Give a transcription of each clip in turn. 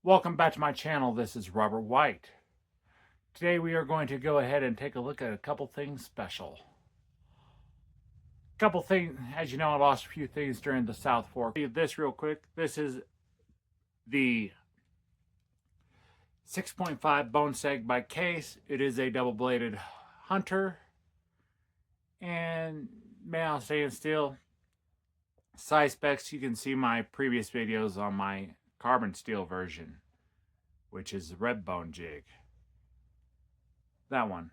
Welcome back to my channel. This is Robert White. Today we are going to go ahead and take a look at a couple things special. Couple things, as you know, I lost a few things during the South Fork. This real quick. This is the 6.5 bone stag by Case. It is a double-bladed hunter. And male staying still. Size specs, you can see my previous videos on my carbon steel version, which is the red bone jig. That one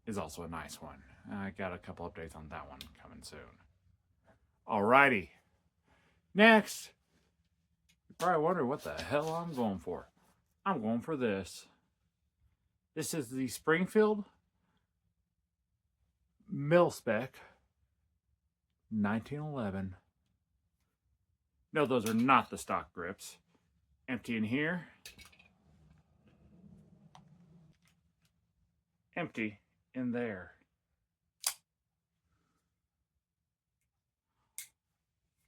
is also a nice one. I got a couple updates on that one coming soon. Alrighty. Next, you probably wonder what the hell I'm going for. I'm going for this. This is the Springfield Mil-Spec 1911. No, those are not the stock grips. Empty in here. Empty in there.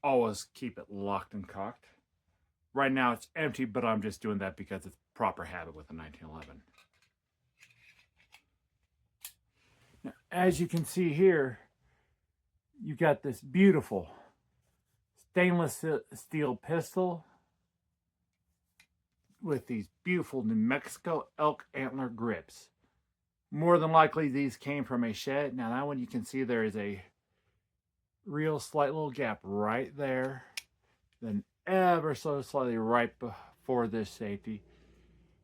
Always keep it locked and cocked. Right now it's empty, but I'm just doing that because it's proper habit with the 1911. Now, as you can see here, you got this beautiful stainless steel pistol with these beautiful New Mexico elk antler grips. More than likely these came from a shed. Now that one you can see there is a real slight little gap right there. Then ever so slightly right before this safety.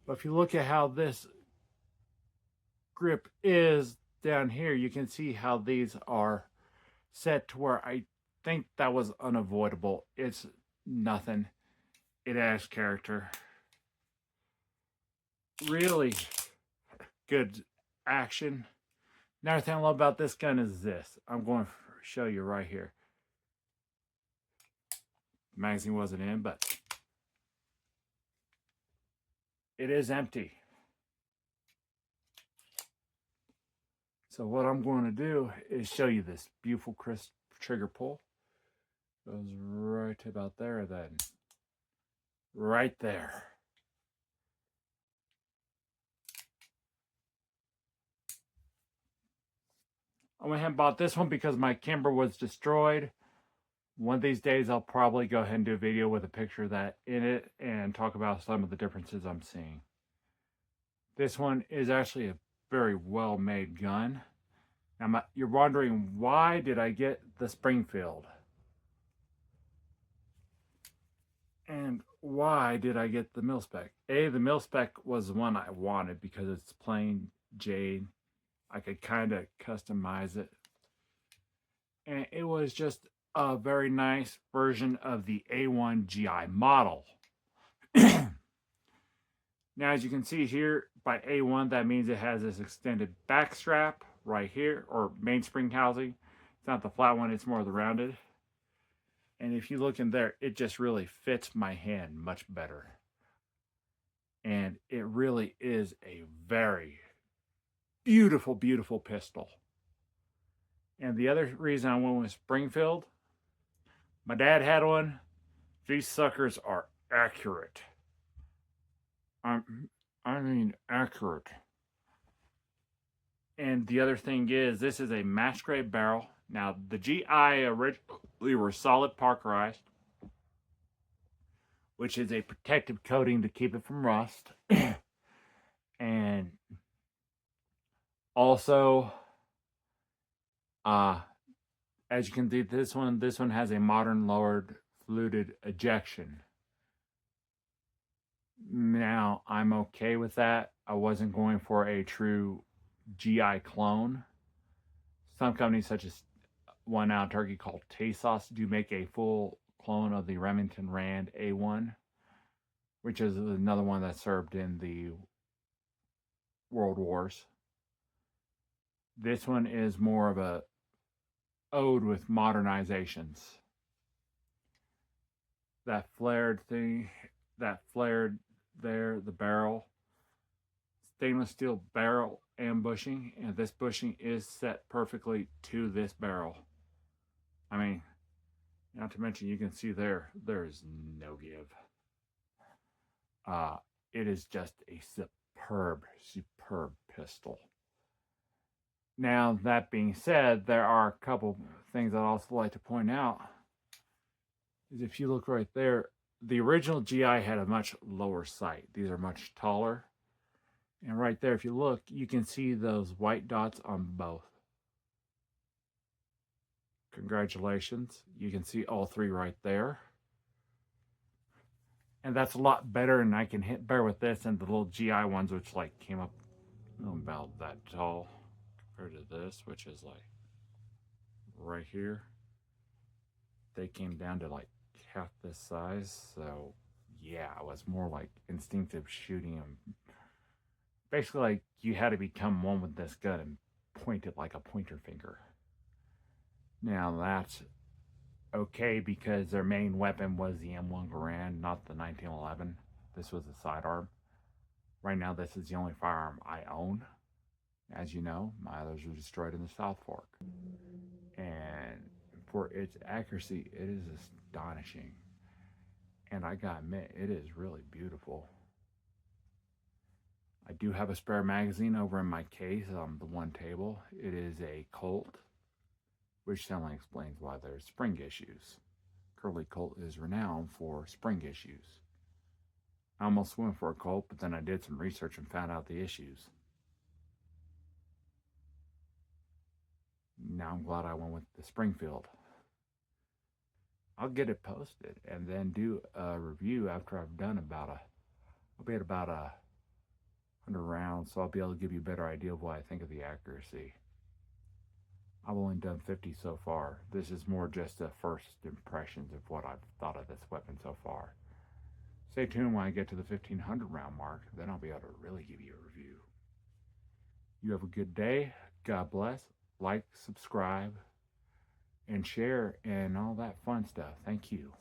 But if you look at how this grip is down here, you can see how these are set to where I think that was unavoidable. It's nothing. It adds character. Really good action. Another thing I love about this gun is this. I'm going to show you right here. The magazine wasn't in, but it is empty. So what I'm going to do is show you this beautiful crisp trigger pull. Goes right about there then. Right there. I went ahead and bought this one because my Kimber was destroyed. One of these days I'll probably go ahead and do a video with a picture of that in it and talk about some of the differences I'm seeing. This one is actually a very well made gun. Now you're wondering, why did I get the Springfield? And why did I get the Mil-Spec? The Mil-Spec was the one I wanted because it's plain jade. I could kind of customize it. And it was just a very nice version of the A1 GI model. Now, as you can see here, by A1, that means it has this extended back strap right here, or mainspring housing. It's not the flat one, it's more the rounded. And if you look in there, it just really fits my hand much better. And it really is a very beautiful, beautiful pistol. And the other reason I went with Springfield, my dad had one. These suckers are accurate. I mean accurate. And the other thing is, this is a match grade barrel. Now, the GI originally were solid parkerized, which is a protective coating to keep it from rust. And also, as you can see, this one has a modern lowered fluted ejection. Now, I'm okay with that. I wasn't going for a true GI clone. Some companies, such as one out of Turkey called Tasos, do make a full clone of the Remington Rand A1, which is another one that served in the World Wars. This one is more of a ode with modernizations. That flared thing, that flared there, the barrel, stainless steel barrel ambushing, and this bushing is set perfectly to this barrel. I mean, not to mention, you can see there is no give. It is just a superb, superb pistol. Now, that being said, there are a couple things I'd also like to point out. Is if you look right there, the original GI had a much lower sight. These are much taller. And right there, if you look, you can see those white dots on both. Congratulations. You can see all three right there. And that's a lot better, and I can hit bear with this and the little GI ones, which like came up about that tall compared to this, which is like right here. They came down to like half this size. So yeah, it was more like instinctive shooting them. Basically, like you had to become one with this gun and point it like a pointer finger. Now that's okay because their main weapon was the M1 Garand, not the 1911. This was a sidearm. Right now, this is the only firearm I own. As you know, my others were destroyed in the South Fork. And for its accuracy, it is astonishing. And I gotta admit, it is really beautiful. I do have a spare magazine over in my case on the one table. It is a Colt, which certainly explains why there's spring issues. Curly Colt is renowned for spring issues. I almost went for a Colt, but then I did some research and found out the issues. Now I'm glad I went with the Springfield. I'll get it posted and then do a review after I've done I'll be at about 100 rounds, so I'll be able to give you a better idea of what I think of the accuracy. I've only done 50 so far. This is more just the first impressions of what I've thought of this weapon so far. Stay tuned when I get to the 1500 round mark, then I'll be able to really give you a review. You have a good day. God bless. Like, subscribe, and share, and all that fun stuff. Thank you.